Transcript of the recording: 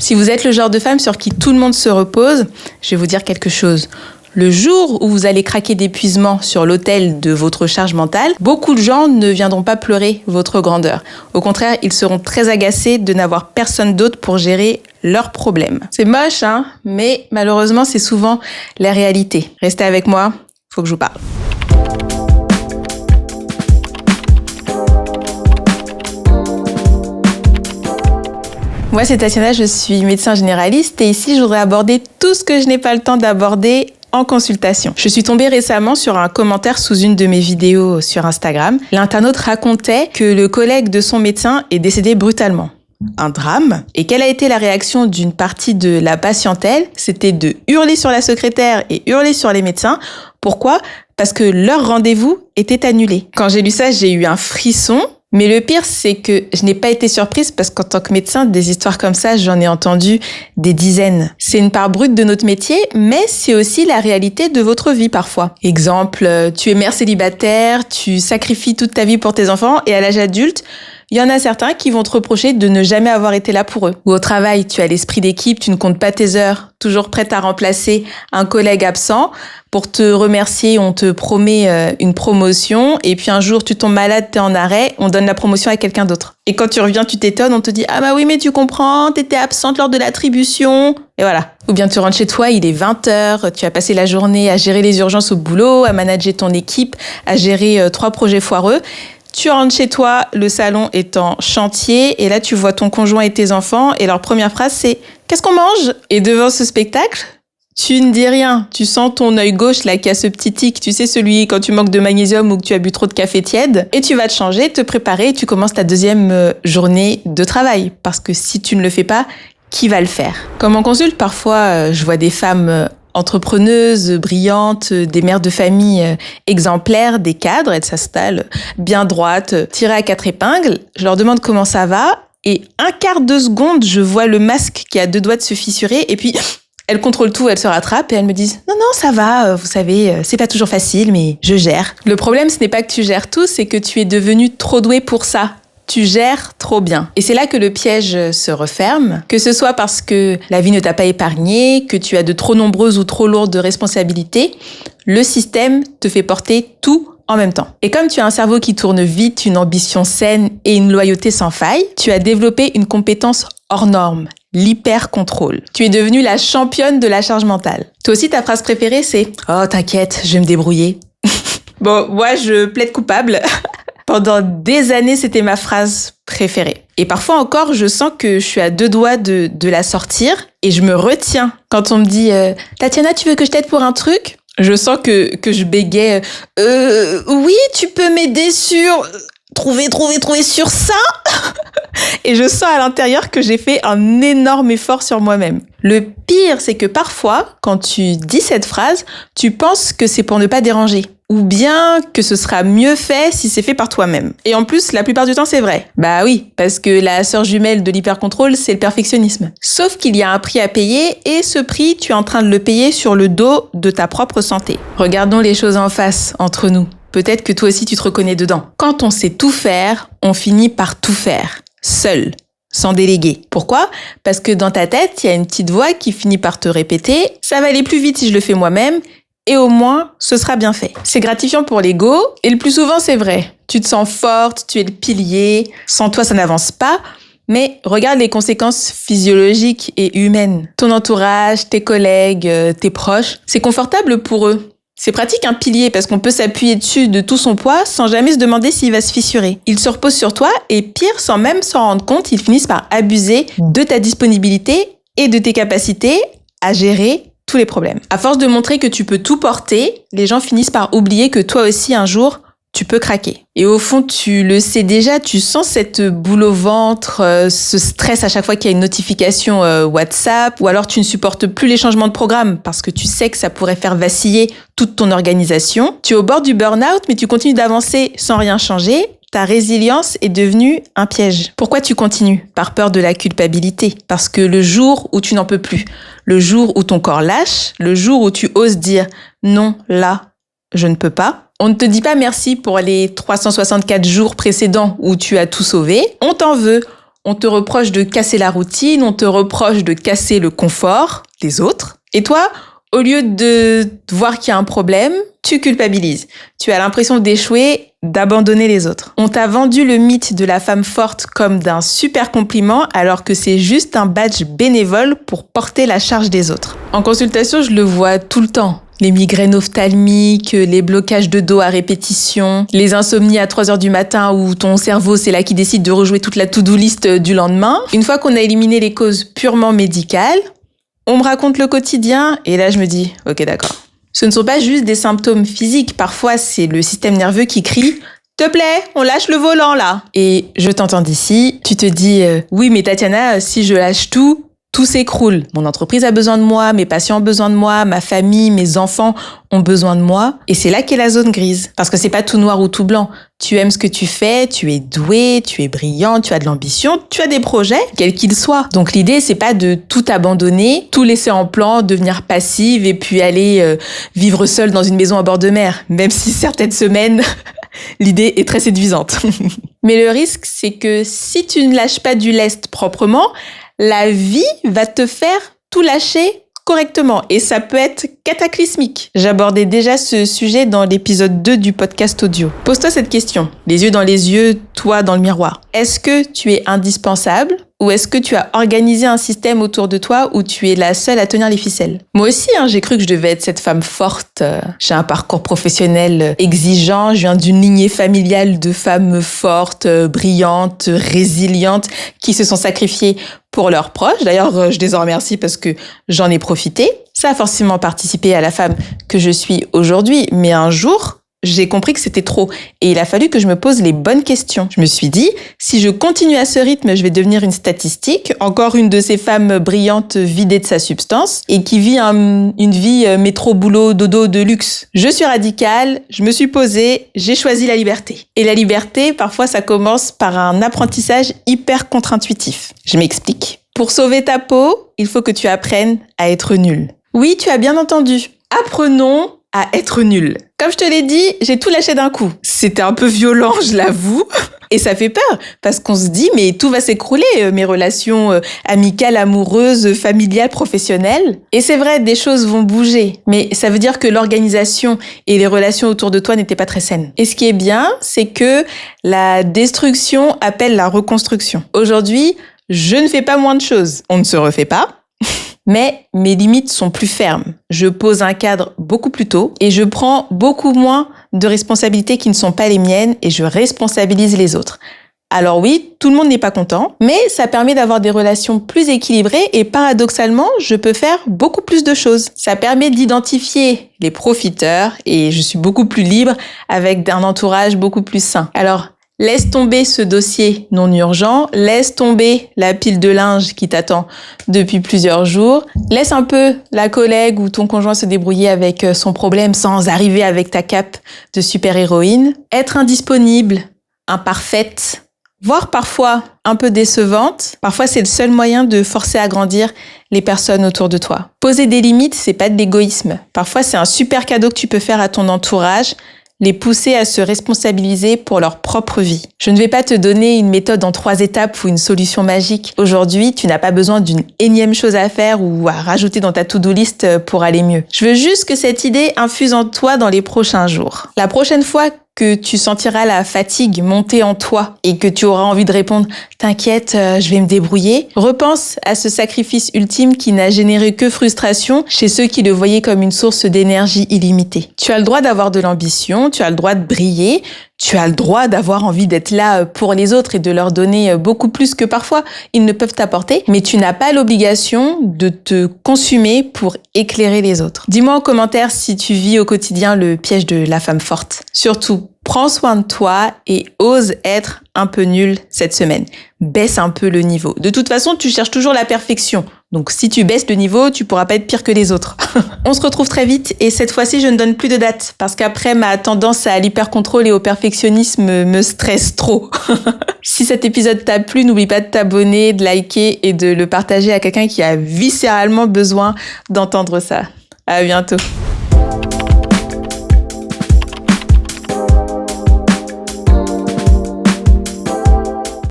Si vous êtes le genre de femme sur qui tout le monde se repose, je vais vous dire quelque chose. Le jour où vous allez craquer d'épuisement sur l'autel de votre charge mentale, beaucoup de gens ne viendront pas pleurer votre grandeur. Au contraire, ils seront très agacés de n'avoir personne d'autre pour gérer leurs problèmes. C'est moche, hein, mais malheureusement, c'est souvent la réalité. Restez avec moi, faut que je vous parle. Moi, c'est Tatiana, je suis médecin généraliste et ici, je voudrais aborder tout ce que je n'ai pas le temps d'aborder en consultation. Je suis tombée récemment sur un commentaire sous une de mes vidéos sur Instagram. L'internaute racontait que le collègue de son médecin est décédé brutalement. Un drame. Et quelle a été la réaction d'une partie de la patientèle? C'était de hurler sur la secrétaire et hurler sur les médecins. Pourquoi? Parce que leur rendez-vous était annulé. Quand j'ai lu ça, j'ai eu un frisson. Mais le pire, c'est que je n'ai pas été surprise parce qu'en tant que médecin, des histoires comme ça, j'en ai entendu des dizaines. C'est une part brute de notre métier, mais c'est aussi la réalité de votre vie parfois. Exemple, tu es mère célibataire, tu sacrifies toute ta vie pour tes enfants et à l'âge adulte, il y en a certains qui vont te reprocher de ne jamais avoir été là pour eux. Ou au travail, tu as l'esprit d'équipe, tu ne comptes pas tes heures, toujours prête à remplacer un collègue absent. Pour te remercier, on te promet une promotion et puis un jour tu tombes malade, t'es en arrêt, on donne la promotion à quelqu'un d'autre. Et quand tu reviens, tu t'étonnes, on te dit « Ah bah oui, mais tu comprends, t'étais absente lors de l'attribution. » Et voilà. Ou bien tu rentres chez toi, il est 20h, tu as passé la journée à gérer les urgences au boulot, à manager ton équipe, à gérer 3 projets foireux. Tu rentres chez toi, le salon est en chantier et là tu vois ton conjoint et tes enfants et leur première phrase c'est « Qu'est-ce qu'on mange ?» Et devant ce spectacle, tu ne dis rien. Tu sens ton œil gauche là qui a ce petit tic, tu sais celui quand tu manques de magnésium ou que tu as bu trop de café tiède. Et tu vas te changer, te préparer et tu commences ta deuxième journée de travail. Parce que si tu ne le fais pas, qui va le faire? Comme on consulte, parfois je vois des femmes entrepreneuses, brillantes, des mères de famille exemplaires, des cadres, elles s'installent bien droites, tirées à 4 épingles. Je leur demande comment ça va et un quart de seconde, je vois le masque qui a 2 doigts de se fissurer et puis elles contrôlent tout, elles se rattrapent et elles me disent « Non, ça va, vous savez, c'est pas toujours facile, mais je gère. » Le problème, ce n'est pas que tu gères tout, c'est que tu es devenue trop douée pour ça. Tu gères trop bien. Et c'est là que le piège se referme, que ce soit parce que la vie ne t'a pas épargné, que tu as de trop nombreuses ou trop lourdes responsabilités, le système te fait porter tout en même temps. Et comme tu as un cerveau qui tourne vite, une ambition saine et une loyauté sans faille, tu as développé une compétence hors norme, l'hyper-contrôle. Tu es devenue la championne de la charge mentale. Toi aussi, ta phrase préférée, c'est « Oh, t'inquiète, je vais me débrouiller. » Bon, moi, je plaide coupable. Pendant des années, c'était ma phrase préférée. Et parfois encore, je sens que je suis à 2 doigts de la sortir et je me retiens. Quand on me dit « Tatiana, tu veux que je t'aide pour un truc ?» Je sens que je bégaye « Oui, tu peux m'aider sur... trouver sur ça ?» Et je sens à l'intérieur que j'ai fait un énorme effort sur moi-même. Le pire, c'est que parfois, quand tu dis cette phrase, tu penses que c'est pour ne pas déranger. Ou bien que ce sera mieux fait si c'est fait par toi-même. Et en plus, la plupart du temps, c'est vrai. Bah oui, parce que la sœur jumelle de l'hypercontrôle, c'est le perfectionnisme. Sauf qu'il y a un prix à payer et ce prix, tu es en train de le payer sur le dos de ta propre santé. Regardons les choses en face, entre nous. Peut-être que toi aussi, tu te reconnais dedans. Quand on sait tout faire, on finit par tout faire. Seul. Sans déléguer. Pourquoi? Parce que dans ta tête, il y a une petite voix qui finit par te répéter « Ça va aller plus vite si je le fais moi-même ». Et au moins, ce sera bien fait. C'est gratifiant pour l'ego, et le plus souvent, c'est vrai. Tu te sens forte, tu es le pilier, sans toi, ça n'avance pas. Mais regarde les conséquences physiologiques et humaines. Ton entourage, tes collègues, tes proches, c'est confortable pour eux. C'est pratique un pilier parce qu'on peut s'appuyer dessus de tout son poids sans jamais se demander s'il va se fissurer. Ils se reposent sur toi et pire, sans même s'en rendre compte, ils finissent par abuser de ta disponibilité et de tes capacités à gérer tous les problèmes. À force de montrer que tu peux tout porter, les gens finissent par oublier que toi aussi un jour, tu peux craquer. Et au fond, tu le sais déjà, tu sens cette boule au ventre, ce stress à chaque fois qu'il y a une notification WhatsApp, ou alors tu ne supportes plus les changements de programme parce que tu sais que ça pourrait faire vaciller toute ton organisation. Tu es au bord du burn-out, mais tu continues d'avancer sans rien changer. Ta résilience est devenue un piège. Pourquoi tu continues? Par peur de la culpabilité. Parce que le jour où tu n'en peux plus, le jour où ton corps lâche, le jour où tu oses dire « non, là, je ne peux pas », on ne te dit pas merci pour les 364 jours précédents où tu as tout sauvé. On t'en veut. On te reproche de casser la routine, on te reproche de casser le confort des autres. Et toi, au lieu de voir qu'il y a un problème, tu culpabilises. Tu as l'impression d'échouer, d'abandonner les autres. On t'a vendu le mythe de la femme forte comme d'un super compliment alors que c'est juste un badge bénévole pour porter la charge des autres. En consultation, je le vois tout le temps. Les migraines ophtalmiques, les blocages de dos à répétition, les insomnies à 3h du matin où ton cerveau, c'est là qui décide de rejouer toute la to-do list du lendemain. Une fois qu'on a éliminé les causes purement médicales, on me raconte le quotidien et là je me dis « Ok, d'accord ». Ce ne sont pas juste des symptômes physiques, parfois c'est le système nerveux qui crie « Te plaît, on lâche le volant là !» Et je t'entends d'ici, tu te dis « Oui mais Tatiana, si je lâche tout s'écroule. Mon entreprise a besoin de moi, mes patients ont besoin de moi, ma famille, mes enfants ont besoin de moi. » Et c'est là qu'est la zone grise. Parce que c'est pas tout noir ou tout blanc. Tu aimes ce que tu fais, tu es doué, tu es brillant, tu as de l'ambition, tu as des projets, quels qu'ils soient. Donc l'idée, c'est pas de tout abandonner, tout laisser en plan, devenir passive et puis aller vivre seule dans une maison à bord de mer. Même si certaines semaines, l'idée est très séduisante. Mais le risque, c'est que si tu ne lâches pas du lest proprement, la vie va te faire tout lâcher correctement et ça peut être cataclysmique. J'abordais déjà ce sujet dans l'épisode 2 du podcast audio. Pose-toi cette question, les yeux dans les yeux, toi dans le miroir. Est-ce que tu es indispensable ou est-ce que tu as organisé un système autour de toi où tu es la seule à tenir les ficelles? Moi aussi, j'ai cru que je devais être cette femme forte. J'ai un parcours professionnel exigeant, je viens d'une lignée familiale de femmes fortes, brillantes, résilientes, qui se sont sacrifiées pour leurs proches. D'ailleurs, je les en remercie parce que j'en ai profité. Ça a forcément participé à la femme que je suis aujourd'hui, mais un jour, j'ai compris que c'était trop et il a fallu que je me pose les bonnes questions. Je me suis dit, si je continue à ce rythme, je vais devenir une statistique, encore une de ces femmes brillantes vidées de sa substance et qui vit une vie métro, boulot, dodo de luxe. Je suis radicale, je me suis posée, j'ai choisi la liberté. Et la liberté, parfois, ça commence par un apprentissage hyper contre-intuitif. Je m'explique. Pour sauver ta peau, il faut que tu apprennes à être nul. Oui, tu as bien entendu. Apprenons à être nul. Comme je te l'ai dit, j'ai tout lâché d'un coup. C'était un peu violent, je l'avoue. Et ça fait peur, parce qu'on se dit, mais tout va s'écrouler, mes relations amicales, amoureuses, familiales, professionnelles. Et c'est vrai, des choses vont bouger. Mais ça veut dire que l'organisation et les relations autour de toi n'étaient pas très saines. Et ce qui est bien, c'est que la destruction appelle la reconstruction. Aujourd'hui, je ne fais pas moins de choses. On ne se refait pas. Mais mes limites sont plus fermes. Je pose un cadre beaucoup plus tôt et je prends beaucoup moins de responsabilités qui ne sont pas les miennes et je responsabilise les autres. Alors oui, tout le monde n'est pas content, mais ça permet d'avoir des relations plus équilibrées et paradoxalement, je peux faire beaucoup plus de choses. Ça permet d'identifier les profiteurs et je suis beaucoup plus libre avec un entourage beaucoup plus sain. Alors, laisse tomber ce dossier non urgent, laisse tomber la pile de linge qui t'attend depuis plusieurs jours, laisse un peu la collègue ou ton conjoint se débrouiller avec son problème sans arriver avec ta cape de super-héroïne. Être indisponible, imparfaite, voire parfois un peu décevante, parfois c'est le seul moyen de forcer à grandir les personnes autour de toi. Poser des limites, c'est pas de l'égoïsme. Parfois c'est un super cadeau que tu peux faire à ton entourage, les pousser à se responsabiliser pour leur propre vie. Je ne vais pas te donner une méthode en 3 étapes ou une solution magique. Aujourd'hui, tu n'as pas besoin d'une énième chose à faire ou à rajouter dans ta to-do list pour aller mieux. Je veux juste que cette idée infuse en toi dans les prochains jours. La prochaine fois que tu sentiras la fatigue monter en toi et que tu auras envie de répondre « T'inquiète, je vais me débrouiller », repense à ce sacrifice ultime qui n'a généré que frustration chez ceux qui le voyaient comme une source d'énergie illimitée. Tu as le droit d'avoir de l'ambition, tu as le droit de briller, tu as le droit d'avoir envie d'être là pour les autres et de leur donner beaucoup plus que parfois ils ne peuvent t'apporter, mais tu n'as pas l'obligation de te consumer pour éclairer les autres. Dis-moi en commentaire si tu vis au quotidien le piège de la femme forte. Surtout, prends soin de toi et ose être un peu nul cette semaine. Baisse un peu le niveau. De toute façon, tu cherches toujours la perfection. Donc si tu baisses le niveau, tu pourras pas être pire que les autres. On se retrouve très vite et cette fois-ci, je ne donne plus de date parce qu'après, ma tendance à l'hypercontrôle et au perfectionnisme me stresse trop. Si cet épisode t'a plu, n'oublie pas de t'abonner, de liker et de le partager à quelqu'un qui a viscéralement besoin d'entendre ça. À bientôt.